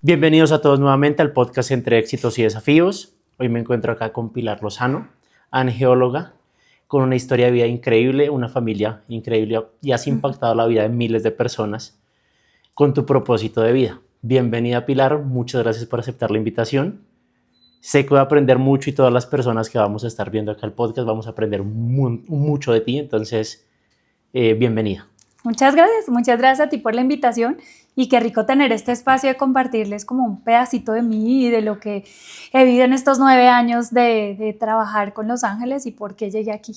Bienvenidos a todos nuevamente al podcast Entre Éxitos y Desafíos. Hoy me encuentro acá con Pilar Lozano, angeóloga, con una historia de vida increíble, una familia increíble y has impactado la vida de miles de personas con tu propósito de vida. Bienvenida, Pilar, muchas gracias por aceptar la invitación. Sé que voy a aprender mucho y todas las personas que vamos a estar viendo acá el podcast vamos a aprender mucho de ti, entonces bienvenida. Muchas gracias a ti por la invitación y qué rico tener este espacio de compartirles como un pedacito de mí y de lo que he vivido en estos 9 años de trabajar con Los Ángeles y por qué llegué aquí.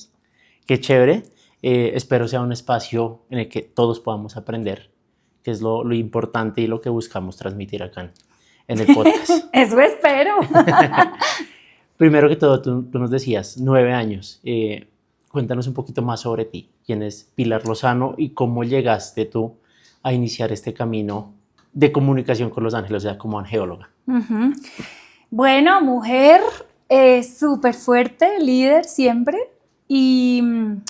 Qué chévere, espero sea un espacio en el que todos podamos aprender, que es lo importante y lo que buscamos transmitir acá en el podcast. Eso espero. Primero que todo, tú nos decías 9 años. Cuéntanos un poquito más sobre ti. ¿Quién es Pilar Lozano y cómo llegaste tú a iniciar este camino de comunicación con Los Ángeles, o sea, como angeóloga? Uh-huh. Bueno, mujer súper fuerte, líder siempre. Y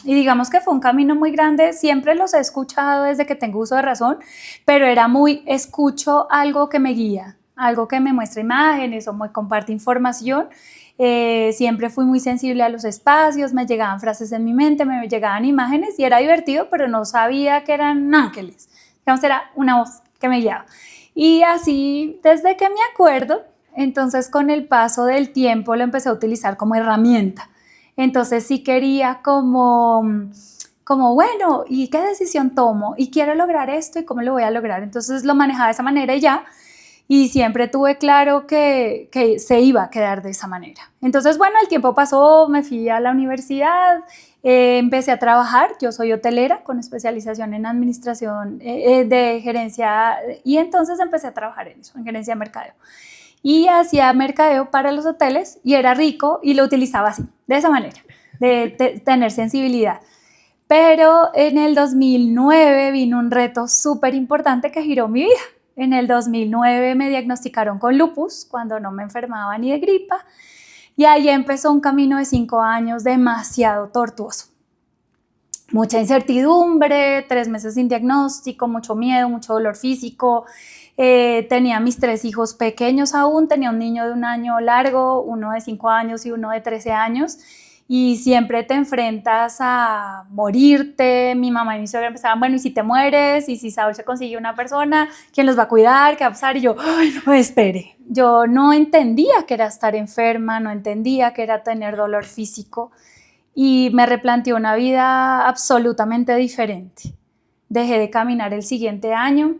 digamos que fue un camino muy grande. Siempre los he escuchado desde que tengo uso de razón, pero era muy, escucho algo que me guía, algo que me muestra imágenes o me comparte información. Siempre fui muy sensible a los espacios, me llegaban frases en mi mente, me llegaban imágenes y era divertido, pero no sabía que eran ángeles. Digamos, era una voz que me guiaba. Y así, desde que me acuerdo, entonces con el paso del tiempo lo empecé a utilizar como herramienta. Entonces sí quería como bueno, ¿y qué decisión tomo? Y quiero lograr esto, ¿y cómo lo voy a lograr? Entonces lo manejaba de esa manera y ya. Y siempre tuve claro que se iba a quedar de esa manera. Entonces, bueno, el tiempo pasó, me fui a la universidad, empecé a trabajar. Yo soy hotelera con especialización en administración de gerencia y entonces empecé a trabajar en eso, en gerencia de mercadeo. Y hacía mercadeo para los hoteles y era rico y lo utilizaba así, de esa manera, de tener sensibilidad. Pero en el 2009 vino un reto súper importante que giró mi vida. En el 2009 me diagnosticaron con lupus, cuando no me enfermaba ni de gripa, y ahí empezó un camino de 5 años demasiado tortuoso. Mucha incertidumbre, 3 meses sin diagnóstico, mucho miedo, mucho dolor físico. Tenía mis 3 hijos pequeños aún, tenía un niño de 1 año largo, uno de 5 años y uno de 13 años. Y siempre te enfrentas a morirte. Mi mamá y mi suegra empezaban, bueno, ¿y si te mueres? ¿Y si Saúl se consigue una persona? ¿Quién los va a cuidar? ¿Qué va a pasar? Y yo, ay, no, espere. Yo no entendía que era estar enferma, no entendía que era tener dolor físico y me replanteé una vida absolutamente diferente. Dejé de caminar el siguiente año,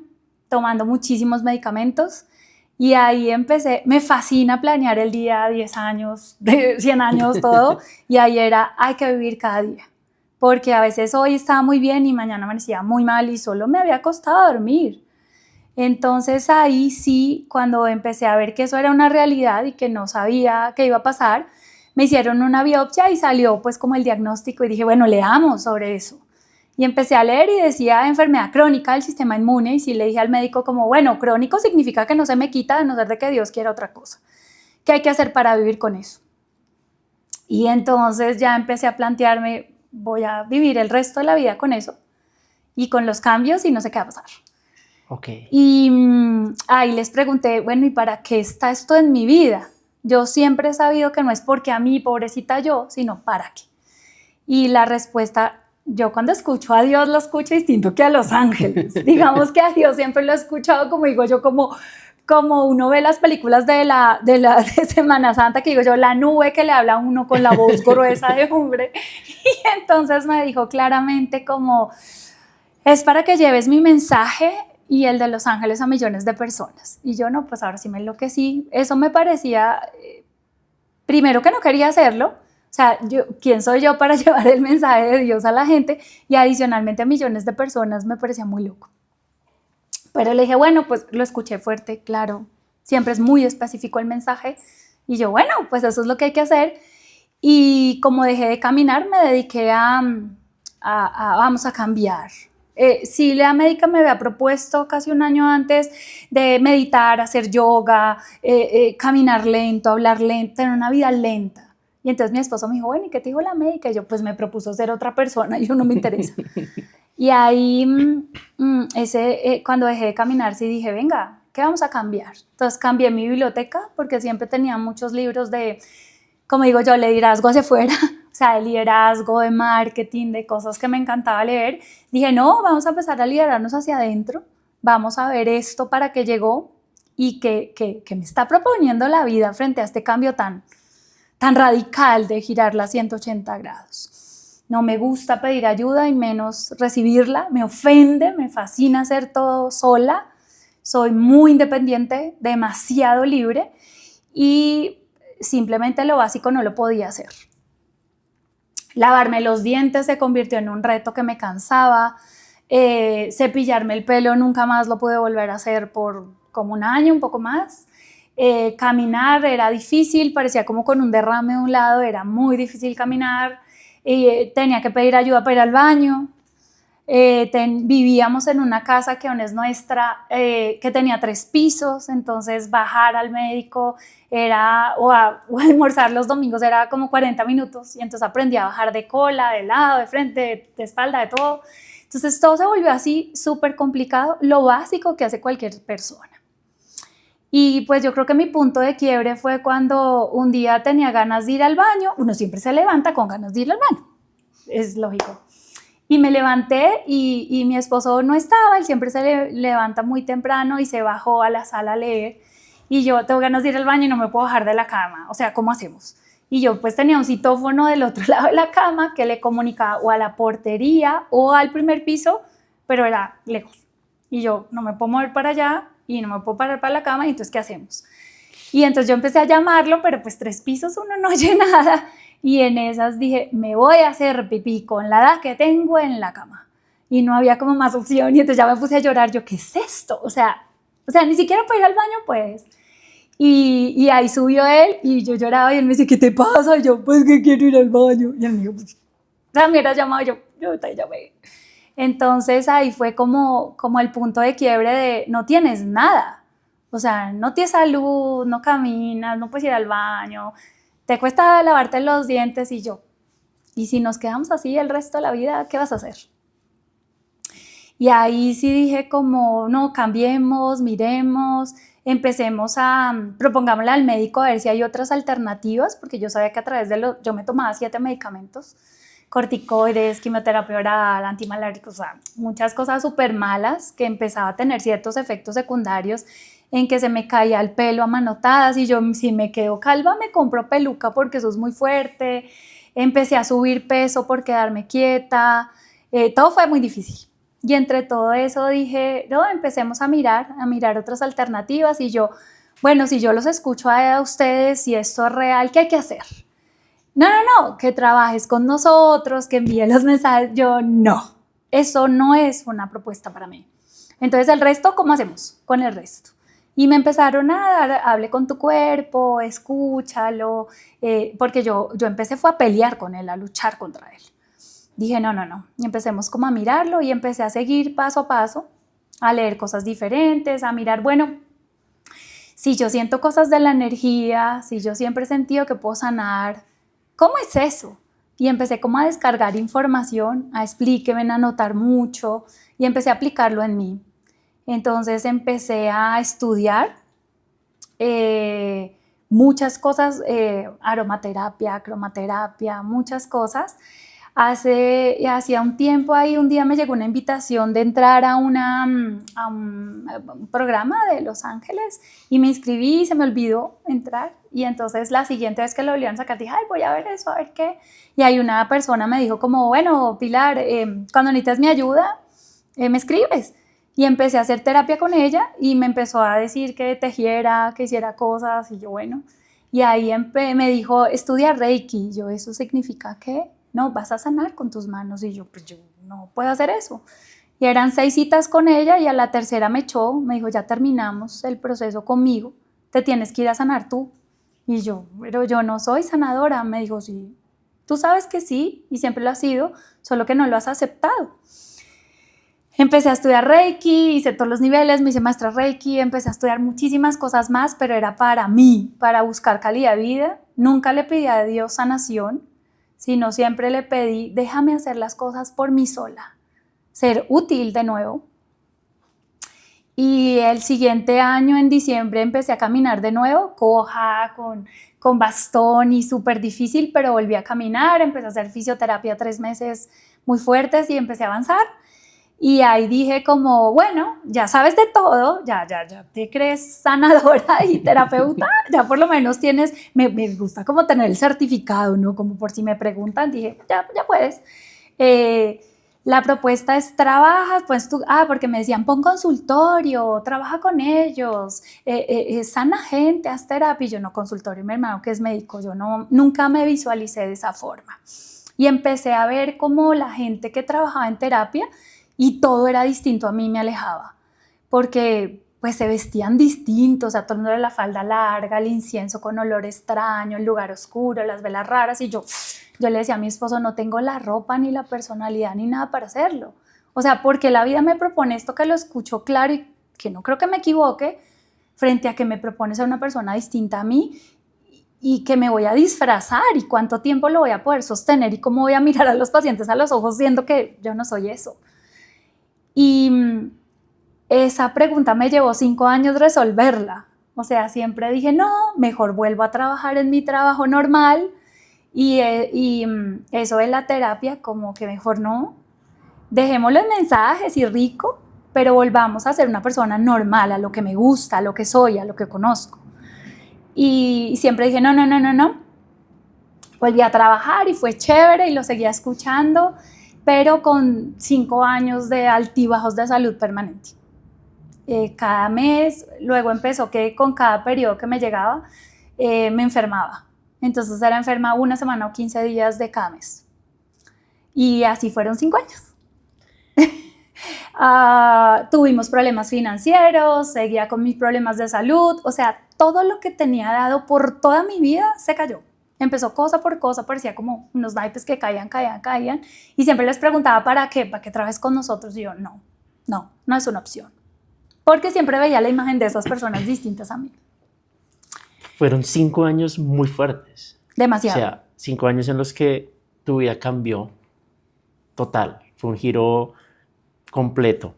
tomando muchísimos medicamentos. Y ahí empecé, me fascina planear el día, 10 años, 100 años, todo. Y ahí era, hay que vivir cada día. Porque a veces hoy estaba muy bien y mañana amanecía muy mal y solo me había costado dormir. Entonces ahí sí, cuando empecé a ver que eso era una realidad y que no sabía qué iba a pasar, me hicieron una biopsia y salió pues como el diagnóstico y dije, bueno, leamos sobre eso. Y empecé a leer y decía enfermedad crónica del sistema inmune y sí le dije al médico como, bueno, crónico significa que no se me quita a no ser de que Dios quiera otra cosa. ¿Qué hay que hacer para vivir con eso? Y entonces ya empecé a plantearme, voy a vivir el resto de la vida con eso y con los cambios y no sé qué va a pasar. Okay. Y ahí les pregunté, bueno, ¿y para qué está esto en mi vida? Yo siempre he sabido que no es porque a mí, pobrecita yo, sino para qué. Y la respuesta, yo cuando escucho a Dios lo escucho distinto que a los ángeles. Digamos que a Dios siempre lo he escuchado, como digo yo, como uno ve las películas de Semana Santa, que digo yo, la nube que le habla a uno con la voz gruesa de hombre. Y entonces me dijo claramente como, es para que lleves mi mensaje y el de los ángeles a millones de personas. Y yo no, pues ahora sí me enloquecí. Eso me parecía, primero que no quería hacerlo. O sea, ¿quién soy yo para llevar el mensaje de Dios a la gente? Y adicionalmente a millones de personas me parecía muy loco. Pero le dije, bueno, pues lo escuché fuerte, claro. Siempre es muy específico el mensaje. Y yo, bueno, pues eso es lo que hay que hacer. Y como dejé de caminar, me dediqué a vamos a cambiar sí, la médica me había propuesto casi un año antes de meditar, hacer yoga, caminar lento, hablar lento, tener una vida lenta. Y entonces mi esposo me dijo, bueno, ¿y qué te dijo la médica? Y yo, pues me propuso ser otra persona, y yo no me interesa. Y ahí, cuando dejé de caminar, sí dije, venga, ¿qué vamos a cambiar? Entonces cambié mi biblioteca porque siempre tenía muchos libros de, como digo yo, liderazgo hacia afuera, o sea, de liderazgo, de marketing, de cosas que me encantaba leer. Dije, no, vamos a empezar a liderarnos hacia adentro, vamos a ver esto para qué llegó y que me está proponiendo la vida frente a este cambio tan radical de girarla a 180 grados. No me gusta pedir ayuda y menos recibirla, me ofende, me fascina hacer todo sola, soy muy independiente, demasiado libre y simplemente lo básico no lo podía hacer. Lavarme los dientes se convirtió en un reto que me cansaba, cepillarme el pelo nunca más lo pude volver a hacer por como un año, un poco más. Caminar era difícil, parecía como con un derrame de un lado, era muy difícil caminar, tenía que pedir ayuda para ir al baño. Vivíamos en una casa que aún es nuestra, que tenía 3 pisos, entonces bajar al médico o almorzar los domingos era como 40 minutos, y entonces aprendí a bajar de cola, de lado, de frente, de espalda, de todo. Entonces todo se volvió así súper complicado, lo básico que hace cualquier persona. Y pues yo creo que mi punto de quiebre fue cuando un día tenía ganas de ir al baño. Uno siempre se levanta con ganas de ir al baño, es lógico. Y me levanté y mi esposo no estaba, él siempre se levanta muy temprano y se bajó a la sala a leer. Y yo tengo ganas de ir al baño y no me puedo bajar de la cama, o sea, ¿cómo hacemos? Y yo pues tenía un citófono del otro lado de la cama que le comunicaba o a la portería o al primer piso, pero era lejos. Y yo no me puedo mover para allá y no me puedo parar para la cama, y entonces, ¿qué hacemos? Y entonces yo empecé a llamarlo, pero pues 3 pisos uno no oye nada, y en esas dije, me voy a hacer pipí con la edad que tengo en la cama, y no había como más opción, y entonces ya me puse a llorar, yo, ¿qué es esto? O sea, ni siquiera para ir al baño, pues. Y ahí subió él, y yo lloraba, y él me dice, ¿qué te pasa? Y yo, pues que quiero ir al baño, y él me dijo, pues, me hubieras llamado, yo te llamé. Entonces ahí fue como el punto de quiebre de no tienes nada, o sea, no tienes salud, no caminas, no puedes ir al baño, te cuesta lavarte los dientes, y si nos quedamos así el resto de la vida, ¿qué vas a hacer? Y ahí sí dije como, no, cambiemos, miremos, propongámosle al médico a ver si hay otras alternativas, porque yo sabía que a través yo me tomaba 7 medicamentos, corticoides, quimioterapia oral, antimaláricos, o sea, muchas cosas súper malas, que empezaba a tener ciertos efectos secundarios en que se me caía el pelo a manotadas, y yo, si me quedo calva me compro peluca porque eso es muy fuerte. Empecé a subir peso por quedarme quieta, todo fue muy difícil. Y entre todo eso dije, no, empecemos a mirar otras alternativas, y yo, bueno, si yo los escucho a ustedes, si esto es real, ¿qué hay que hacer? No, que trabajes con nosotros, que envíe los mensajes. Yo, no, eso no es una propuesta para mí. Entonces, el resto, ¿cómo hacemos con el resto? Y me empezaron a dar, hable con tu cuerpo, escúchalo, porque yo empecé fue a pelear con él, a luchar contra él. Dije, no, y empecemos como a mirarlo, y empecé a seguir paso a paso, a leer cosas diferentes, a mirar, bueno, si yo siento cosas de la energía, si yo siempre he sentido que puedo sanar, ¿cómo es eso? Y empecé como a descargar información, a explíquenme, a anotar mucho, y empecé a aplicarlo en mí. Entonces empecé a estudiar muchas cosas, aromaterapia, cromaterapia, muchas cosas. Hacía un tiempo ahí, un día me llegó una invitación de entrar a un programa de Los Ángeles, y me inscribí y se me olvidó entrar, y entonces la siguiente vez que lo volvieron a sacar dije, ay, voy a ver eso, a ver qué, y ahí una persona me dijo como, bueno, Pilar, cuando necesites mi ayuda, me escribes. Y empecé a hacer terapia con ella, y me empezó a decir que tejiera, que hiciera cosas, y yo, bueno, y ahí me dijo, estudia Reiki, y yo, ¿eso significa qué? No, vas a sanar con tus manos, y yo, pues yo no puedo hacer eso. Y eran 6 citas con ella, y a la tercera me echó, me dijo, ya terminamos el proceso conmigo, te tienes que ir a sanar tú. Y yo, pero yo no soy sanadora. Me dijo, sí, tú sabes que sí, y siempre lo has sido, solo que no lo has aceptado. Empecé a estudiar Reiki, hice todos los niveles, me hice maestra Reiki, empecé a estudiar muchísimas cosas más, pero era para mí, para buscar calidad de vida. Nunca le pedí a Dios sanación, sino siempre le pedí, déjame hacer las cosas por mí sola, ser útil de nuevo. Y el siguiente año, en diciembre, empecé a caminar de nuevo, coja, con bastón y súper difícil, pero volví a caminar, empecé a hacer fisioterapia 3 meses muy fuertes y empecé a avanzar. Y ahí dije como, bueno, ya sabes de todo, ya te crees sanadora y terapeuta, ya por lo menos tienes, me gusta como tener el certificado, ¿no? Como por si me preguntan, dije, ya puedes. La propuesta es, trabajas, pues tú, porque me decían, pon consultorio, trabaja con ellos, sana gente, haz terapia. Y yo no, consultorio, mi hermano que es médico, yo nunca me visualicé de esa forma. Y empecé a ver cómo la gente que trabajaba en terapia, y todo era distinto, a mí me alejaba, porque pues se vestían distintos, o sea, todo el mundo era la falda larga, el incienso con olor extraño, el lugar oscuro, las velas raras, y yo le decía a mi esposo, no tengo la ropa, ni la personalidad, ni nada para hacerlo. O sea, porque la vida me propone esto que lo escucho claro y que no creo que me equivoque, frente a que me propone ser una persona distinta a mí, y que me voy a disfrazar, y cuánto tiempo lo voy a poder sostener, y cómo voy a mirar a los pacientes a los ojos siendo que yo no soy eso. Y esa pregunta me llevó 5 años resolverla. O sea, siempre dije, no, mejor vuelvo a trabajar en mi trabajo normal, y eso de la terapia, como que mejor no, dejemos los mensajes y rico, pero volvamos a ser una persona normal, a lo que me gusta, a lo que soy, a lo que conozco. Y siempre dije, no. Volví a trabajar y fue chévere y lo seguía escuchando, pero con 5 años de altibajos de salud permanente. Cada mes, luego empezó que con cada periodo que me llegaba, me enfermaba. Entonces era enferma 1 semana o 15 días de cada mes. Y así fueron 5 años. Tuvimos problemas financieros, seguía con mis problemas de salud, o sea, todo lo que tenía dado por toda mi vida se cayó. Empezó cosa por cosa, parecía como unos naipes que caían, y siempre les preguntaba, ¿para qué? ¿Para que trabajes con nosotros? Y yo, no es una opción, porque siempre veía la imagen de esas personas distintas a mí. Fueron 5 años muy fuertes. Demasiado. O sea, 5 años en los que tu vida cambió total, fue un giro completo.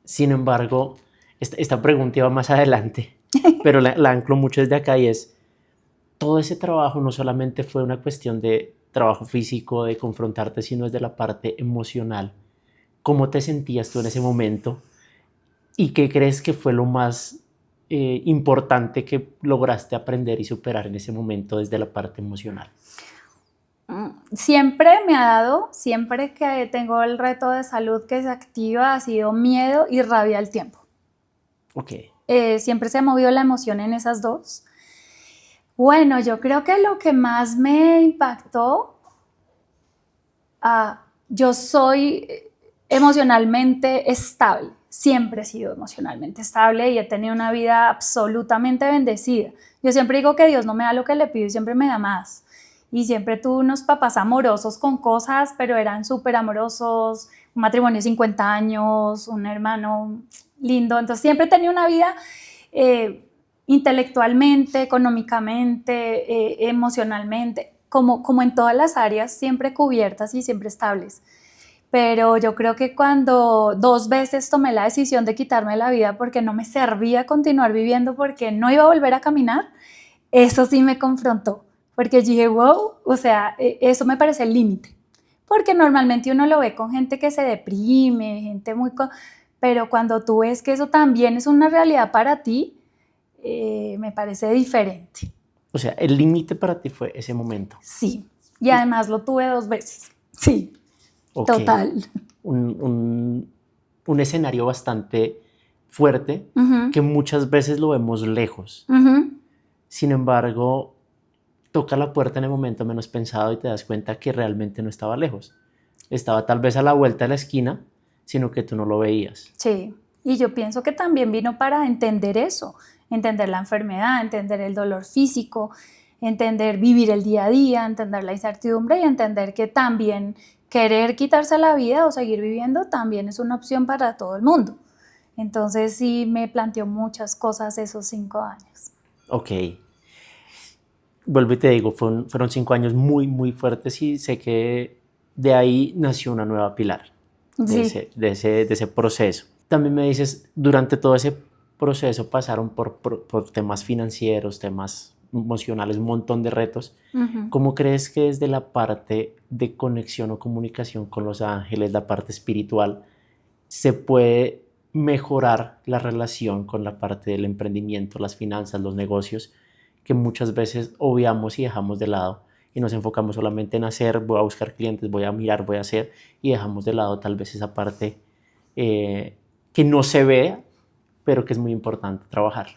Sin embargo, esta pregunta iba más adelante, pero la anclo mucho desde acá, y es, todo ese trabajo no solamente fue una cuestión de trabajo físico, de confrontarte, sino desde la parte emocional. ¿Cómo te sentías tú en ese momento? ¿Y qué crees que fue lo más importante que lograste aprender y superar en ese momento desde la parte emocional? Siempre me ha dado, siempre que tengo el reto de salud que se activa, ha sido miedo y rabia al tiempo. Okay. Siempre se ha movido la emoción en esas dos. Bueno, yo creo que lo que más me impactó, yo soy emocionalmente estable, siempre he sido emocionalmente estable y he tenido una vida absolutamente bendecida. Yo siempre digo que Dios no me da lo que le pido y siempre me da más. Y siempre tuve unos papás amorosos con cosas, pero eran súper amorosos, un matrimonio de 50 años, un hermano lindo. Entonces siempre he tenido una vida intelectualmente, económicamente, emocionalmente, como en todas las áreas, siempre cubiertas y siempre estables. Pero yo creo que cuando 2 veces tomé la decisión de quitarme la vida porque no me servía continuar viviendo, porque no iba a volver a caminar, eso sí me confrontó. Porque dije, wow, o sea, eso me parece el límite. Porque normalmente uno lo ve con gente que se deprime, gente muy... Pero cuando tú ves que eso también es una realidad para ti, me parece diferente. O sea, el límite para ti fue ese momento. Sí, y además lo tuve 2 veces. Sí, okay. Total. Un escenario bastante fuerte, que muchas veces lo vemos lejos. Sin embargo, toca la puerta en el momento menos pensado y te das cuenta que realmente no estaba lejos. Estaba tal vez a la vuelta de la esquina, sino que tú no lo veías. Sí, y yo pienso que también vino para entender eso, entender la enfermedad, entender el dolor físico, entender vivir el día a día, entender la incertidumbre y entender que también querer quitarse la vida o seguir viviendo también es una opción para todo el mundo. Entonces sí me planteó muchas cosas esos 5 años. Ok. Vuelvo y te digo, fueron 5 años muy, muy fuertes y sé que de ahí nació una nueva Pilar, Sí. de ese proceso. También me dices, durante todo ese proceso pasaron por temas financieros, temas emocionales, un montón de retos. Uh-huh. ¿Cómo crees que desde la parte de conexión o comunicación con los ángeles, la parte espiritual, se puede mejorar la relación con la parte del emprendimiento, las finanzas, los negocios, que muchas veces obviamos y dejamos de lado y nos enfocamos solamente en hacer, voy a buscar clientes, voy a mirar, voy a hacer, y dejamos de lado tal vez esa parte que no se ve, pero que es muy importante trabajar?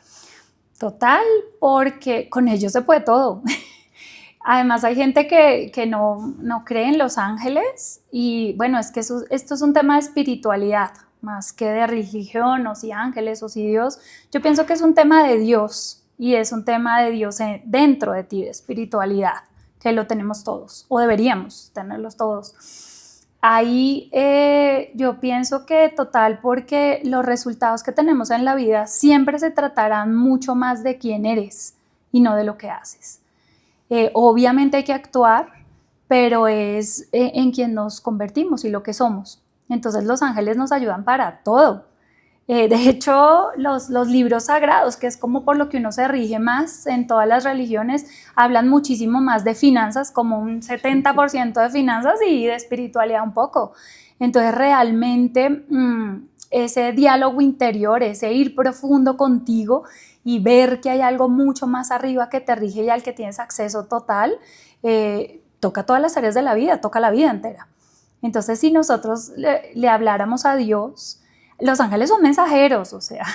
Total, porque con ellos se puede todo. Además hay gente que no cree en los ángeles y bueno, es que esto es un tema de espiritualidad, más que de religión o si ángeles o si Dios. Yo pienso que es un tema de Dios y es un tema de Dios dentro de ti, de espiritualidad, que lo tenemos todos o deberíamos tenerlos todos. Ahí yo pienso que total, porque los resultados que tenemos en la vida siempre se tratarán mucho más de quién eres y no de lo que haces. Obviamente hay que actuar, pero es en quien nos convertimos y lo que somos. Entonces los ángeles nos ayudan para todo. De hecho, los libros sagrados, que es como por lo que uno se rige más en todas las religiones, hablan muchísimo más de finanzas, como un 70% de finanzas y de espiritualidad un poco. Entonces realmente ese diálogo interior, ese ir profundo contigo y ver que hay algo mucho más arriba que te rige y al que tienes acceso total, toca todas las áreas de la vida, toca la vida entera. Entonces si nosotros le habláramos a Dios, los ángeles son mensajeros, o sea,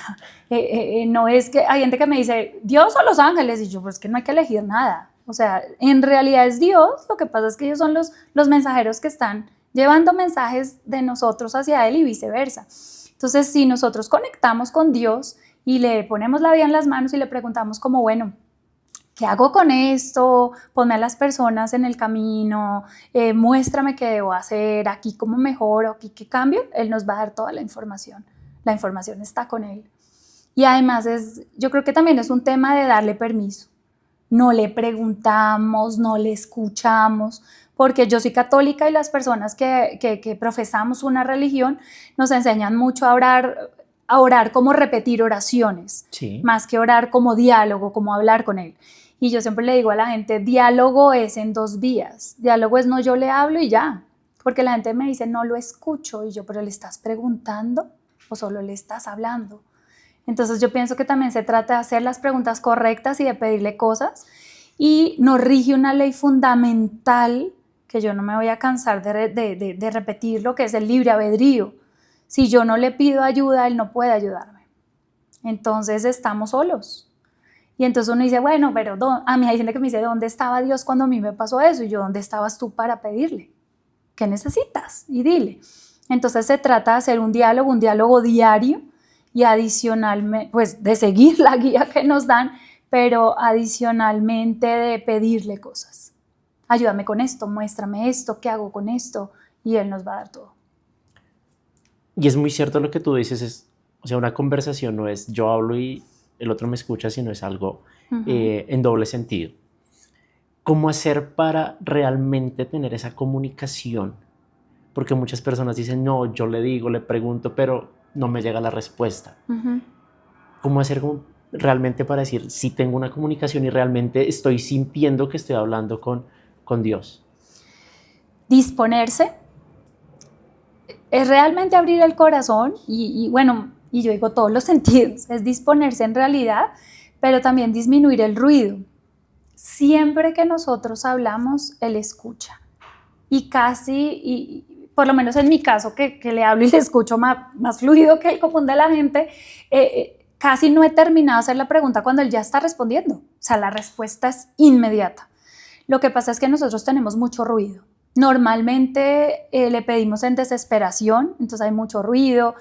no es que hay gente que me dice, ¿Dios o los ángeles? Y yo, pues que no hay que elegir nada. O sea, en realidad es Dios, lo que pasa es que ellos son los mensajeros que están llevando mensajes de nosotros hacia Él y viceversa. Entonces, si nosotros conectamos con Dios y le ponemos la vida en las manos y le preguntamos como, bueno, ¿qué hago con esto? Ponme a las personas en el camino, muéstrame qué debo hacer, aquí cómo mejoro, aquí qué cambio. Él nos va a dar toda la información está con Él. Y además yo creo que también es un tema de darle permiso. No le preguntamos, no le escuchamos, porque yo soy católica y las personas que profesamos una religión nos enseñan mucho a orar como repetir oraciones, Sí. más que orar como diálogo, como hablar con Él. Y yo siempre le digo a la gente, diálogo es en 2 vías. Diálogo es no yo le hablo y ya. Porque la gente me dice, no lo escucho. Y yo, ¿pero le estás preguntando o solo le estás hablando? Entonces yo pienso que también se trata de hacer las preguntas correctas y de pedirle cosas. Y nos rige una ley fundamental que yo no me voy a cansar de repetirlo, que es el libre albedrío. Si yo no le pido ayuda, Él no puede ayudarme. Entonces estamos solos. Y entonces uno dice, bueno, pero a mí hay gente que me dice, ¿dónde estaba Dios cuando a mí me pasó eso? Y yo, ¿dónde estabas tú para pedirle? ¿Qué necesitas? Y dile. Entonces se trata de hacer un diálogo diario y adicionalmente, pues de seguir la guía que nos dan, pero adicionalmente de pedirle cosas. Ayúdame con esto, muéstrame esto, ¿qué hago con esto? Y Él nos va a dar todo. Y es muy cierto lo que tú dices, o sea, una conversación no es yo hablo y el otro me escucha, sino es algo en doble sentido. ¿Cómo hacer para realmente tener esa comunicación? Porque muchas personas dicen, no, yo le digo, le pregunto, pero no me llega la respuesta. ¿Cómo hacer realmente para decir, sí tengo una comunicación y realmente estoy sintiendo que estoy hablando con Dios? Disponerse es realmente abrir el corazón y bueno, y yo digo todos los sentidos, es disponerse en realidad, pero también disminuir el ruido. Siempre que nosotros hablamos, Él escucha. Y casi, por lo menos en mi caso, que le hablo y le escucho más fluido que el común de la gente, casi no he terminado de hacer la pregunta cuando Él ya está respondiendo. O sea, la respuesta es inmediata. Lo que pasa es que nosotros tenemos mucho ruido. Normalmente le pedimos en desesperación, entonces hay mucho ruido.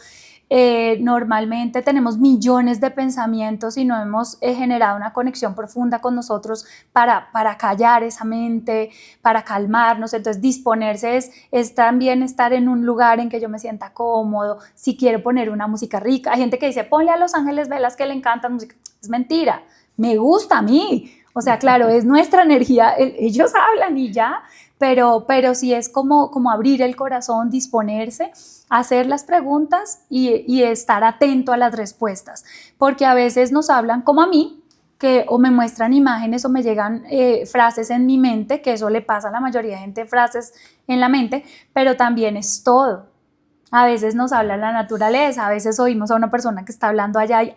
Normalmente tenemos millones de pensamientos y no hemos generado una conexión profunda con nosotros para callar esa mente, para calmarnos. Entonces disponerse es también estar en un lugar en que yo me sienta cómodo. Si quiero poner una música rica, hay gente que dice ponle a Los Ángeles Velas que le encanta música. Es mentira, me gusta a mí. O sea, claro, es nuestra energía, ellos hablan y ya, pero sí es como abrir el corazón, disponerse, hacer las preguntas y estar atento a las respuestas, porque a veces nos hablan como a mí, que o me muestran imágenes o me llegan frases en mi mente, que eso le pasa a la mayoría de gente, frases en la mente, pero también es todo. A veces nos habla la naturaleza, a veces oímos a una persona que está hablando allá y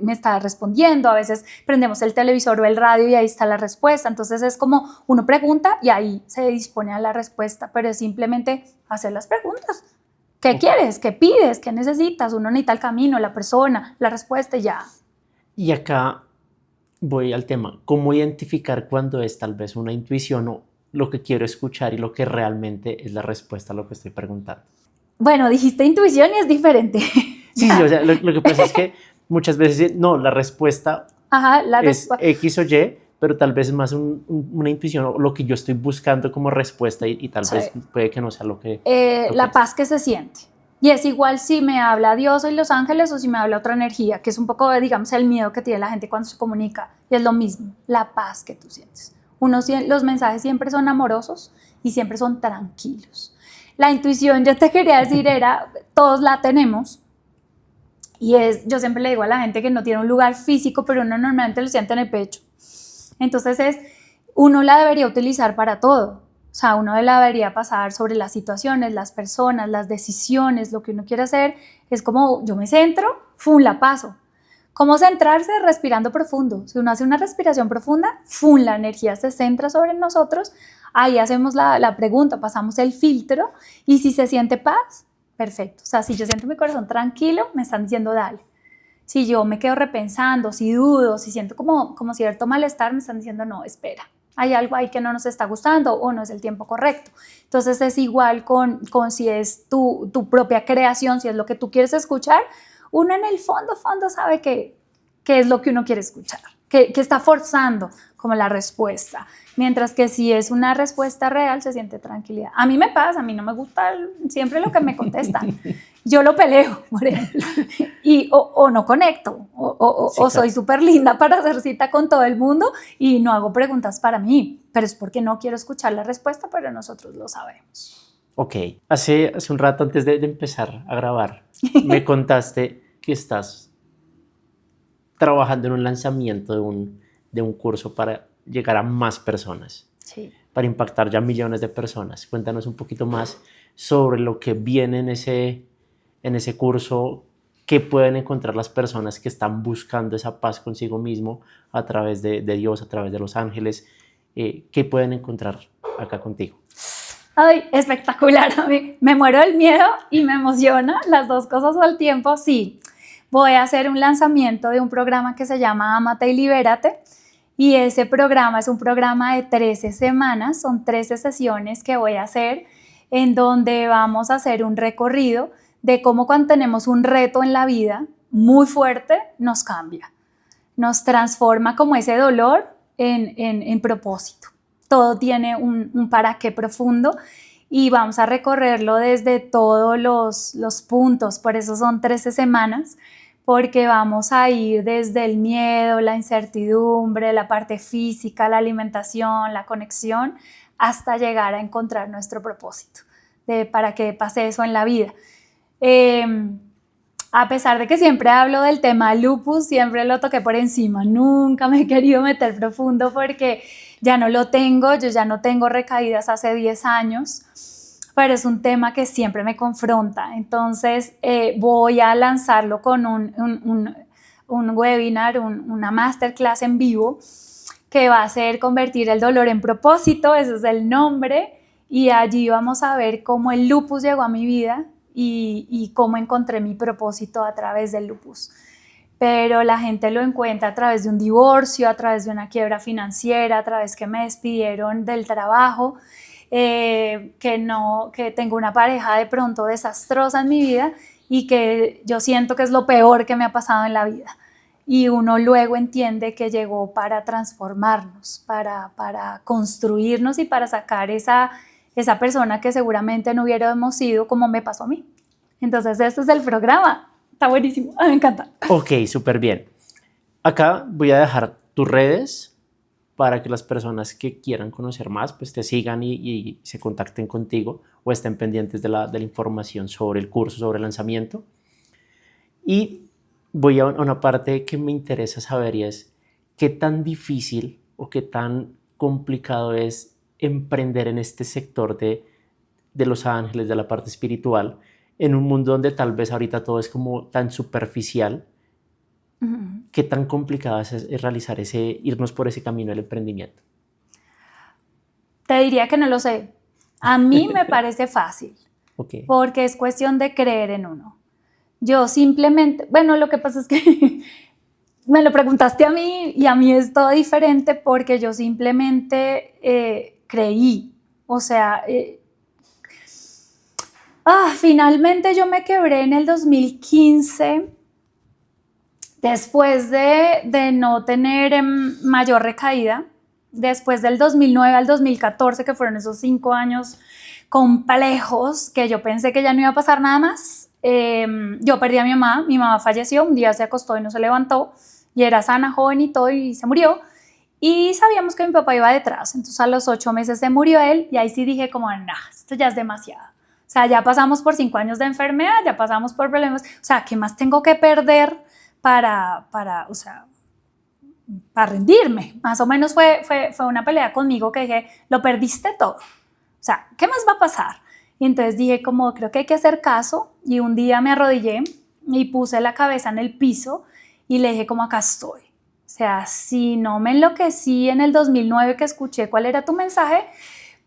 me está respondiendo, a veces prendemos el televisor o el radio y ahí está la respuesta. Entonces es como uno pregunta y ahí se dispone a la respuesta, pero es simplemente hacer las preguntas. ¿Qué quieres? ¿Qué pides? ¿Qué necesitas? Uno necesita el camino, la persona, la respuesta y ya. Y acá voy al tema, ¿cómo identificar cuando es tal vez una intuición o lo que quiero escuchar y lo que realmente es la respuesta a lo que estoy preguntando? Bueno, dijiste intuición y es diferente. Sí, o sea, lo que pasa es que muchas veces, no, la respuesta es X o Y, pero tal vez es más una intuición o lo que yo estoy buscando como respuesta y tal vez puede que no sea lo que... La paz que se siente. Y es igual si me habla Dios o los ángeles o si me habla otra energía, que es un poco, digamos, el miedo que tiene la gente cuando se comunica. Y es lo mismo, la paz que tú sientes. Los mensajes siempre son amorosos y siempre son tranquilos. La intuición, yo te quería decir, todos la tenemos. Y yo siempre le digo a la gente que no tiene un lugar físico, pero uno normalmente lo siente en el pecho. Entonces uno la debería utilizar para todo. O sea, uno la debería pasar sobre las situaciones, las personas, las decisiones, lo que uno quiere hacer. Es como yo me centro, la paso. ¿Cómo centrarse? Respirando profundo. Si uno hace una respiración profunda, la energía se centra sobre nosotros. Ahí hacemos la pregunta, pasamos el filtro y si se siente paz, perfecto. O sea, si yo siento mi corazón tranquilo, me están diciendo dale. Si yo me quedo repensando, si dudo, si siento como cierto malestar, me están diciendo no, espera. Hay algo ahí que no nos está gustando o no es el tiempo correcto. Entonces es igual con si es tu propia creación, si es lo que tú quieres escuchar, uno en el fondo sabe qué es lo que uno quiere escuchar, que está forzando como la respuesta. Mientras que si es una respuesta real, se siente tranquilidad. A mí me pasa, a mí no me gusta siempre lo que me contestan. Yo lo peleo, por ejemplo, o no conecto, o soy súper linda para hacer cita con todo el mundo y no hago preguntas para mí, pero es porque no quiero escuchar la respuesta, pero nosotros lo sabemos. Ok, hace un rato antes de empezar a grabar, me contaste que estás trabajando en un lanzamiento de un curso para llegar a más personas, sí, para impactar ya millones de personas. Cuéntanos un poquito más sobre lo que viene en ese curso, qué pueden encontrar las personas que están buscando esa paz consigo mismo a través de Dios, a través de los ángeles, qué pueden encontrar acá contigo. Ay, espectacular, a mí me muero del miedo y me emociona, las dos cosas al tiempo. Sí, voy a hacer un lanzamiento de un programa que se llama Ámate y Libérate. Y ese programa es un programa de 13 semanas, son 13 sesiones que voy a hacer en donde vamos a hacer un recorrido de cómo cuando tenemos un reto en la vida muy fuerte nos cambia, nos transforma como ese dolor en propósito. Todo tiene un para qué profundo y vamos a recorrerlo desde todos los puntos, por eso son 13 semanas. Porque vamos a ir desde el miedo, la incertidumbre, la parte física, la alimentación, la conexión, hasta llegar a encontrar nuestro propósito, para que pase eso en la vida. A pesar de que siempre hablo del tema lupus, siempre lo toqué por encima, nunca me he querido meter profundo porque ya no lo tengo, yo ya no tengo recaídas hace 10 años. Pero es un tema que siempre me confronta. Entonces voy a lanzarlo con un webinar, una masterclass en vivo que va a ser convertir el dolor en propósito, ese es el nombre, y allí vamos a ver cómo el lupus llegó a mi vida y cómo encontré mi propósito a través del lupus. Pero la gente lo encuentra a través de un divorcio, a través de una quiebra financiera, a través que me despidieron del trabajo, que tengo una pareja de pronto desastrosa en mi vida y que yo siento que es lo peor que me ha pasado en la vida. Y uno luego entiende que llegó para transformarnos, para construirnos y para sacar esa persona que seguramente no hubiéramos sido, como me pasó a mí. Entonces, este es el programa. Está buenísimo, me encanta. Ok, súper bien. Acá voy a dejar tus redes para que las personas que quieran conocer más pues te sigan y se contacten contigo o estén pendientes de la información sobre el curso, sobre el lanzamiento. Y voy a una parte que me interesa saber y es qué tan difícil o qué tan complicado es emprender en este sector de los ángeles, de la parte espiritual, en un mundo donde tal vez ahorita todo es como tan superficial. ¿Qué tan complicado es realizar irnos por ese camino del emprendimiento? Te diría que no lo sé. A mí me parece fácil, Okay. Porque es cuestión de creer en uno. Yo simplemente, bueno, lo que pasa es que me lo preguntaste a mí y a mí es todo diferente porque yo simplemente creí. O sea, finalmente yo me quebré en el 2015 después de no tener mayor recaída, después del 2009 al 2014, que fueron esos 5 años complejos, que yo pensé que ya no iba a pasar nada más, yo perdí a mi mamá falleció, un día se acostó y no se levantó, y era sana, joven y todo, y se murió, y sabíamos que mi papá iba detrás, entonces a los 8 meses se murió él, y ahí sí dije como, no, esto ya es demasiado. O sea, ya pasamos por 5 años de enfermedad, ya pasamos por problemas, o sea, ¿qué más tengo que perder para rendirme? Más o menos fue una pelea conmigo que dije, lo perdiste todo. O sea, ¿qué más va a pasar? Y entonces dije como, creo que hay que hacer caso, y un día me arrodillé y puse la cabeza en el piso y le dije como, acá estoy. O sea, si no me enloquecí en el 2009 que escuché cuál era tu mensaje,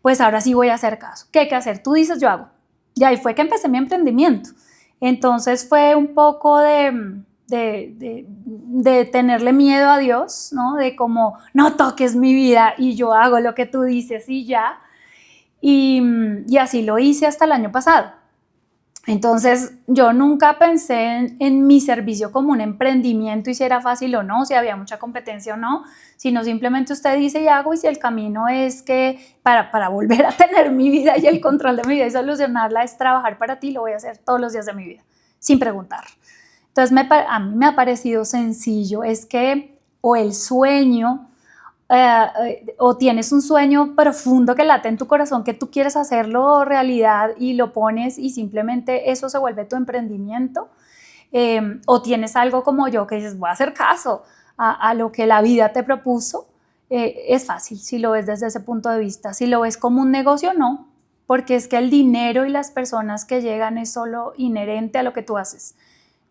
pues ahora sí voy a hacer caso. ¿Qué hay que hacer? Tú dices, yo hago. Y ahí fue que empecé mi emprendimiento. Entonces fue un poco de tenerle miedo a Dios, ¿no? De como, no toques mi vida y yo hago lo que tú dices y ya. Y así lo hice hasta el año pasado. Entonces yo nunca pensé en mi servicio como un emprendimiento y si era fácil o no, si había mucha competencia o no, sino simplemente usted dice y hago, y si el camino es que para volver a tener mi vida y el control de mi vida y solucionarla es trabajar para ti, lo voy a hacer todos los días de mi vida, sin preguntar. Entonces a mí me ha parecido sencillo, es que o el sueño, o tienes un sueño profundo que late en tu corazón, que tú quieres hacerlo realidad y lo pones y simplemente eso se vuelve tu emprendimiento, o tienes algo como yo que dices, voy a hacer caso a lo que la vida te propuso. Es fácil si lo ves desde ese punto de vista. Si lo ves como un negocio, no, porque es que el dinero y las personas que llegan es solo inherente a lo que tú haces.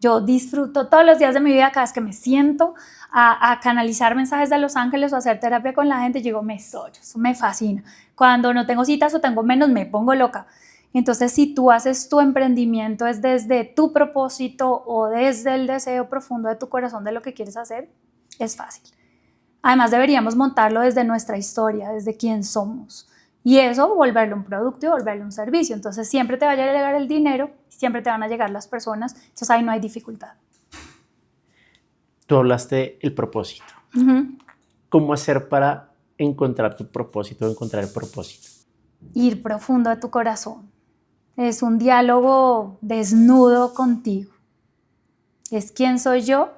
Yo disfruto todos los días de mi vida, cada vez que me siento a canalizar mensajes de los ángeles o hacer terapia con la gente, digo, eso me fascina. Cuando no tengo citas o tengo menos, me pongo loca. Entonces, si tú haces tu emprendimiento es desde tu propósito o desde el deseo profundo de tu corazón de lo que quieres hacer, es fácil. Además, deberíamos montarlo desde nuestra historia, desde quién somos. Y eso, volverlo un producto y volverlo un servicio. Entonces, siempre te va a llegar el dinero, siempre te van a llegar las personas. Entonces, ahí no hay dificultad. Tú hablaste del propósito. ¿Cómo hacer para encontrar tu propósito, encontrar el propósito? Ir profundo a tu corazón. Es un diálogo desnudo contigo. Es quién soy yo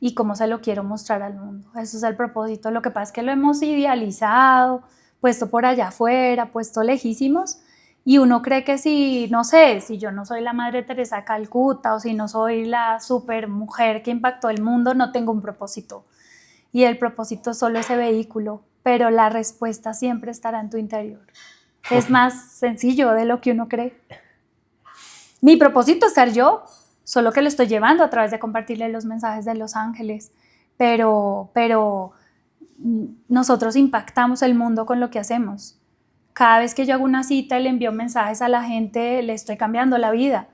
y cómo se lo quiero mostrar al mundo. Eso es el propósito. Lo que pasa es que lo hemos idealizado, puesto por allá afuera, puesto lejísimos, y uno cree que si, no sé, si yo no soy la Madre Teresa de Calcuta o si no soy la super mujer que impactó el mundo, no tengo un propósito. Y el propósito es solo ese vehículo, pero la respuesta siempre estará en tu interior. Es más sencillo de lo que uno cree. Mi propósito es ser yo, solo que lo estoy llevando a través de compartirle los mensajes de los ángeles, pero nosotros impactamos el mundo con lo que hacemos. Cada vez que yo hago una cita y le envío mensajes a la gente, le estoy cambiando la vida.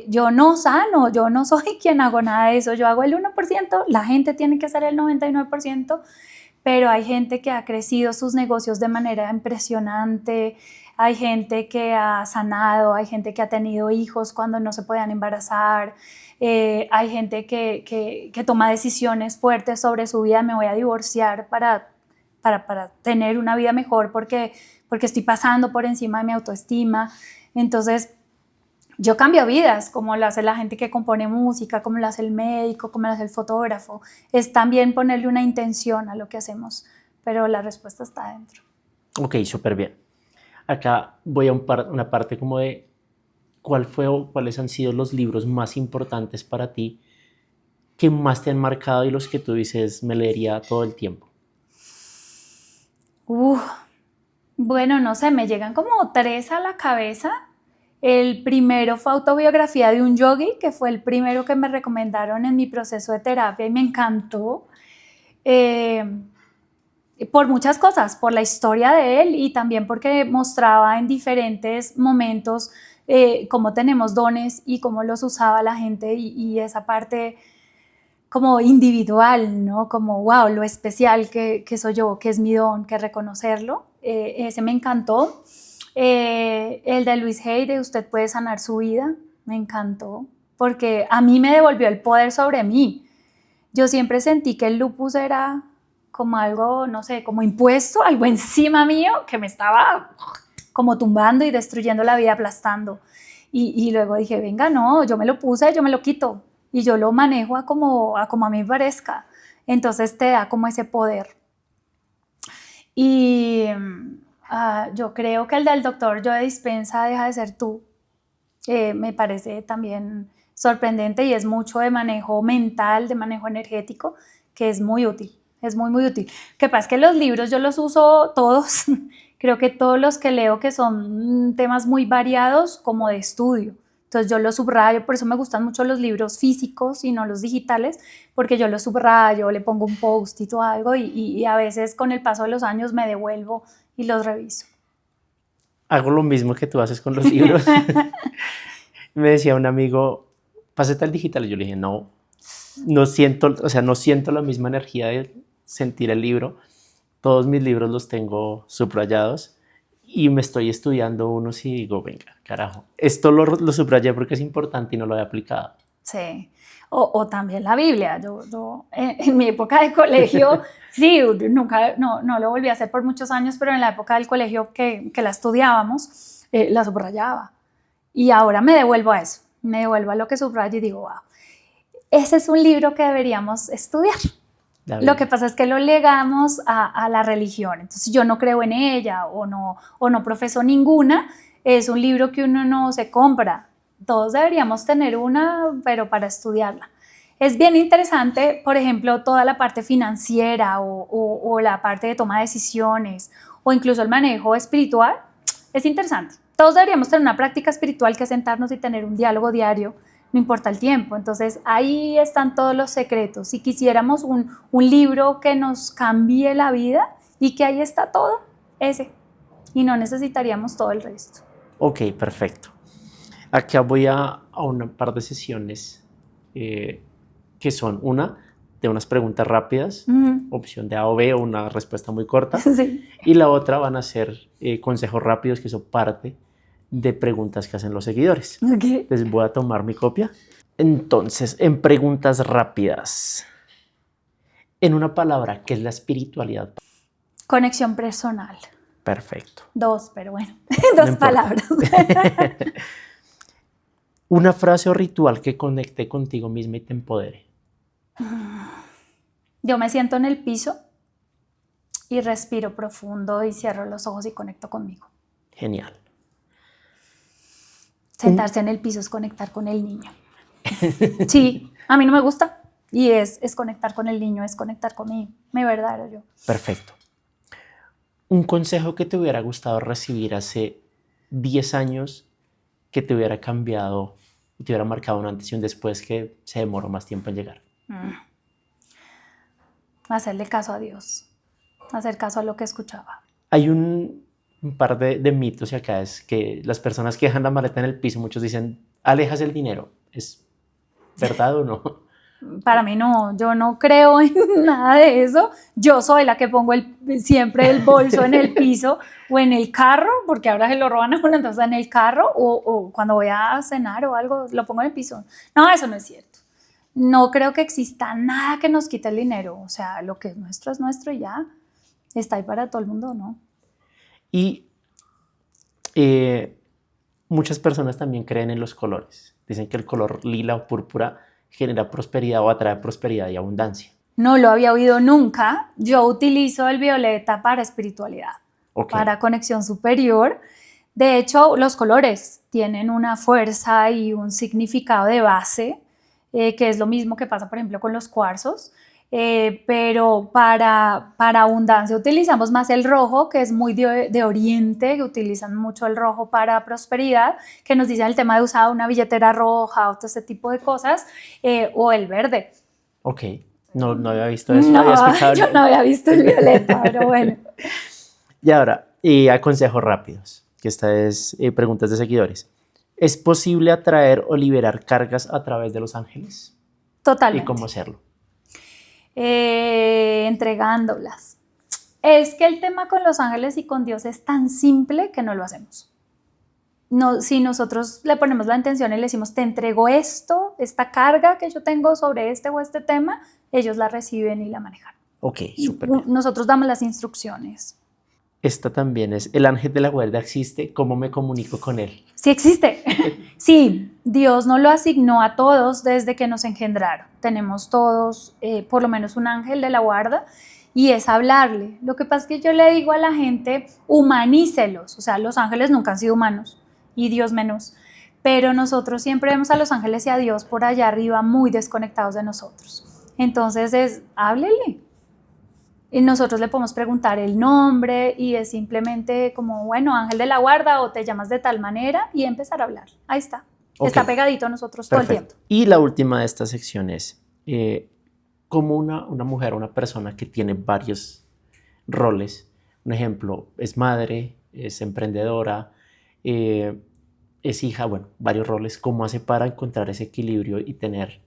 Yo no sano, yo no soy quien hago nada de eso, yo hago el 1%, la gente tiene que hacer el 99%, pero hay gente que ha crecido sus negocios de manera impresionante, hay gente que ha sanado, hay gente que ha tenido hijos cuando no se podían embarazar, hay gente que toma decisiones fuertes sobre su vida. Me voy a divorciar para tener una vida mejor porque estoy pasando por encima de mi autoestima. Entonces, yo cambio vidas, como lo hace la gente que compone música, como lo hace el médico, como lo hace el fotógrafo. Es también ponerle una intención a lo que hacemos, pero la respuesta está dentro. Ok, súper bien. Acá voy a una parte como de cuál fue o cuáles han sido los libros más importantes para ti, que más te han marcado y los que tú dices me leería todo el tiempo. Bueno, no sé, me llegan como 3 a la cabeza. El primero fue Autobiografía de un Yogi, que fue el primero que me recomendaron en mi proceso de terapia y me encantó. Por muchas cosas, por la historia de él y también porque mostraba en diferentes momentos cómo tenemos dones y cómo los usaba la gente y esa parte como individual, ¿no? Como, wow, lo especial que soy yo, que es mi don, que reconocerlo. Ese me encantó. El de Louise Hay, de Usted puede sanar su vida, me encantó, porque a mí me devolvió el poder sobre mí. Yo siempre sentí que el lupus era como algo, no sé, como impuesto, algo encima mío que me estaba como tumbando y destruyendo la vida, aplastando. Y luego dije, venga, no, yo me lo puse, yo me lo quito y yo lo manejo a como a mí me parezca. Entonces te da como ese poder. Y yo creo que el del doctor Joe Dispenza, Deja de ser tú, me parece también sorprendente y es mucho de manejo mental, de manejo energético, que es muy útil, es muy, muy útil. Lo que pasa es que los libros yo los uso todos, creo que todos los que leo que son temas muy variados como de estudio. Entonces yo los subrayo, por eso me gustan mucho los libros físicos y no los digitales, porque yo los subrayo, le pongo un post-it o algo y a veces con el paso de los años me devuelvo y los reviso. Hago lo mismo que tú haces con los libros. Me decía un amigo, pásate al digital. Y yo le dije, no siento, o sea, no siento la misma energía de sentir el libro. Todos mis libros los tengo subrayados y me estoy estudiando unos y digo, venga, carajo, esto lo subrayé porque es importante y no lo he aplicado. Sí, o también la Biblia. Yo en mi época de colegio, sí, nunca, no lo volví a hacer por muchos años, pero en la época del colegio que la estudiábamos, la subrayaba. Y ahora me devuelvo a eso, me devuelvo a lo que subrayo y digo, wow, ese es un libro que deberíamos estudiar. Lo que pasa es que lo legamos a la religión, entonces yo no creo en ella o no profeso ninguna, es un libro que uno no se compra. Todos deberíamos tener una, pero para estudiarla. Es bien interesante, por ejemplo, toda la parte financiera o la parte de toma de decisiones o incluso el manejo espiritual. Es interesante. Todos deberíamos tener una práctica espiritual que es sentarnos y tener un diálogo diario, no importa el tiempo. Entonces, ahí están todos los secretos. Si quisiéramos un libro que nos cambie la vida y que ahí está todo, ese. Y no necesitaríamos todo el resto. Ok, perfecto. Acá voy a un par de sesiones que son una de unas preguntas rápidas, opción de A o B o una respuesta muy corta, Sí. Y la otra van a ser consejos rápidos que son parte de preguntas que hacen los seguidores. Okay. Les voy a tomar mi copia. Entonces, en preguntas rápidas, en una palabra, ¿qué es la espiritualidad? Conexión personal. Perfecto. 2, pero bueno, No 2 importa. palabras. Una frase o ritual que conecte contigo misma y te empodere. Yo me siento en el piso y respiro profundo y cierro los ojos y conecto conmigo. Genial. Sentarse en el piso es conectar con el niño. Sí, a mí no me gusta y es conectar con el niño, es conectar con mi verdadero yo. Perfecto. Un consejo que te hubiera gustado recibir hace 10 años que te hubiera cambiado, te hubiera marcado un antes y un después que se demoró más tiempo en llegar. Hacerle caso a Dios, hacer caso a lo que escuchaba. Hay un par de mitos y acá es que las personas que dejan la maleta en el piso, muchos dicen, alejas el dinero. ¿Es verdad o no? Para mí no, yo no creo en nada de eso. Yo soy la que pongo siempre el bolso en el piso o en el carro, porque ahora se lo roban a uno, entonces en el carro o cuando voy a cenar o algo, lo pongo en el piso. No, eso no es cierto. No creo que exista nada que nos quite el dinero. O sea, lo que es nuestro y ya está ahí para todo el mundo, ¿no? Y muchas personas también creen en los colores. Dicen que el color lila o púrpura genera prosperidad o atrae prosperidad y abundancia. No lo había oído nunca. Yo utilizo el violeta para espiritualidad, para conexión superior. De hecho, los colores tienen una fuerza y un significado de base, que es lo mismo que pasa, por ejemplo, con los cuarzos. Pero para abundancia utilizamos más el rojo, que es muy de Oriente, que utilizan mucho el rojo para prosperidad, que nos dicen el tema de usar una billetera roja o todo ese tipo de cosas, o el verde. Ok, no había visto eso, no había escuchado. Yo no había visto el violeta, pero bueno. Y ahora, a consejos rápidos, que esta es preguntas de seguidores. ¿Es posible atraer o liberar cargas a través de los ángeles? Totalmente. ¿Y cómo hacerlo? Entregándolas. Es que el tema con los ángeles y con Dios es tan simple que no lo hacemos. No, si nosotros le ponemos la intención y le decimos, te entrego esto, esta carga que yo tengo sobre este o este tema, ellos la reciben y la manejan. Ok, súper bien. Nosotros damos las instrucciones. Esta también es, el ángel de la guarda existe, ¿cómo me comunico con él? Sí existe. Sí, Dios nos lo asignó a todos desde que nos engendraron. Tenemos todos por lo menos un ángel de la guarda y es hablarle. Lo que pasa es que yo le digo a la gente, humanícelos. O sea, los ángeles nunca han sido humanos y Dios menos. Pero nosotros siempre vemos a los ángeles y a Dios por allá arriba muy desconectados de nosotros. Entonces háblele. Y nosotros le podemos preguntar el nombre y es simplemente como, bueno, ángel de la guarda o te llamas de tal manera y empezar a hablar. Ahí está. Okay. Está pegadito a nosotros. Perfecto. Todo el tiempo. Y la última de esta sección es, como una mujer, una persona que tiene varios roles, un ejemplo, es madre, es emprendedora, es hija, bueno, varios roles, ¿cómo hace para encontrar ese equilibrio y tener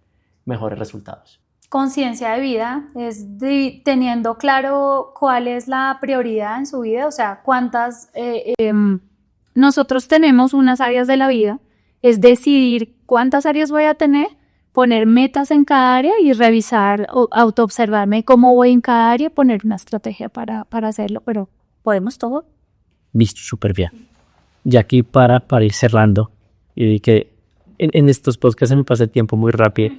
mejores resultados? Conciencia de vida es teniendo claro cuál es la prioridad en su vida, o sea, cuántas... Nosotros tenemos unas áreas de la vida, es decidir cuántas áreas voy a tener, poner metas en cada área y revisar, autoobservarme cómo voy en cada área, poner una estrategia para hacerlo, pero podemos todo. Listo, súper bien. Ya aquí para ir cerrando, y que en estos podcasts se me pasa el tiempo muy rápido.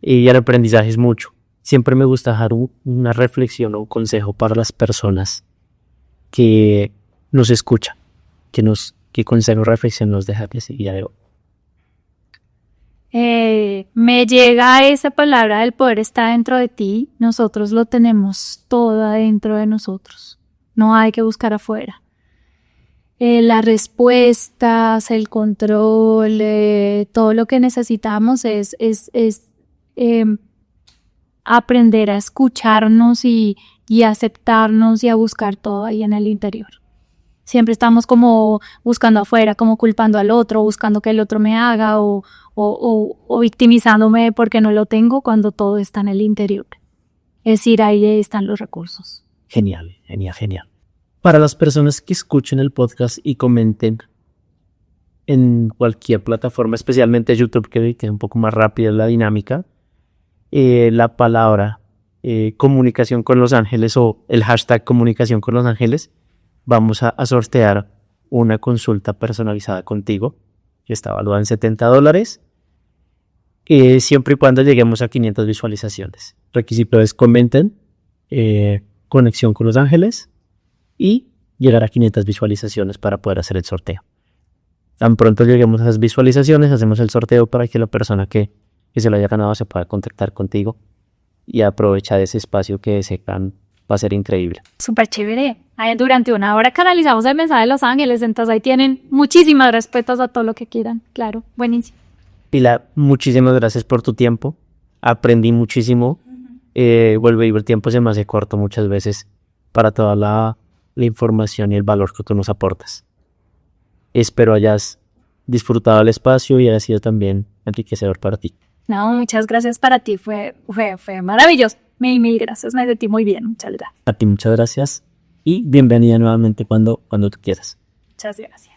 Y el aprendizaje es mucho. Siempre me gusta dejar una reflexión o un consejo para las personas que nos escuchan. ¿Qué consejo o reflexión nos deja ese día de hoy? Me llega esa palabra del poder está dentro de ti. Nosotros lo tenemos todo adentro de nosotros. No hay que buscar afuera. Las respuestas, el control, todo lo que necesitamos es aprender a escucharnos y aceptarnos y a buscar todo ahí en el interior. Siempre estamos como buscando afuera, como culpando al otro, buscando que el otro me haga o victimizándome porque no lo tengo cuando todo está en el interior. Es decir, ahí están los recursos. Genial, genial, genial. Para las personas que escuchen el podcast y comenten en cualquier plataforma, especialmente YouTube, que es un poco más rápida la dinámica, la palabra comunicación con los ángeles o el hashtag comunicación con los ángeles, vamos a sortear una consulta personalizada contigo, que está valuada en $70, siempre y cuando lleguemos a 500 visualizaciones. Requisito es comenten conexión con los ángeles y llegar a 500 visualizaciones para poder hacer el sorteo. Tan pronto lleguemos a esas visualizaciones, hacemos el sorteo para que la persona que se lo haya ganado se pueda contactar contigo y aprovechar ese espacio que sepan va a ser increíble. Súper chévere. Durante una hora canalizamos el mensaje de los ángeles, entonces ahí tienen muchísimas respuestas a todo lo que quieran. Claro, buenísimo. Pilar, muchísimas gracias por tu tiempo. Aprendí muchísimo. Vuelve y el tiempo se me hace corto muchas veces para toda la información y el valor que tú nos aportas. Espero hayas disfrutado el espacio y haya sido también enriquecedor para ti. No, muchas gracias para ti, fue maravilloso. Mil gracias, me sentí muy bien, muchas gracias. A ti muchas gracias y bienvenida nuevamente cuando tú quieras. Muchas gracias.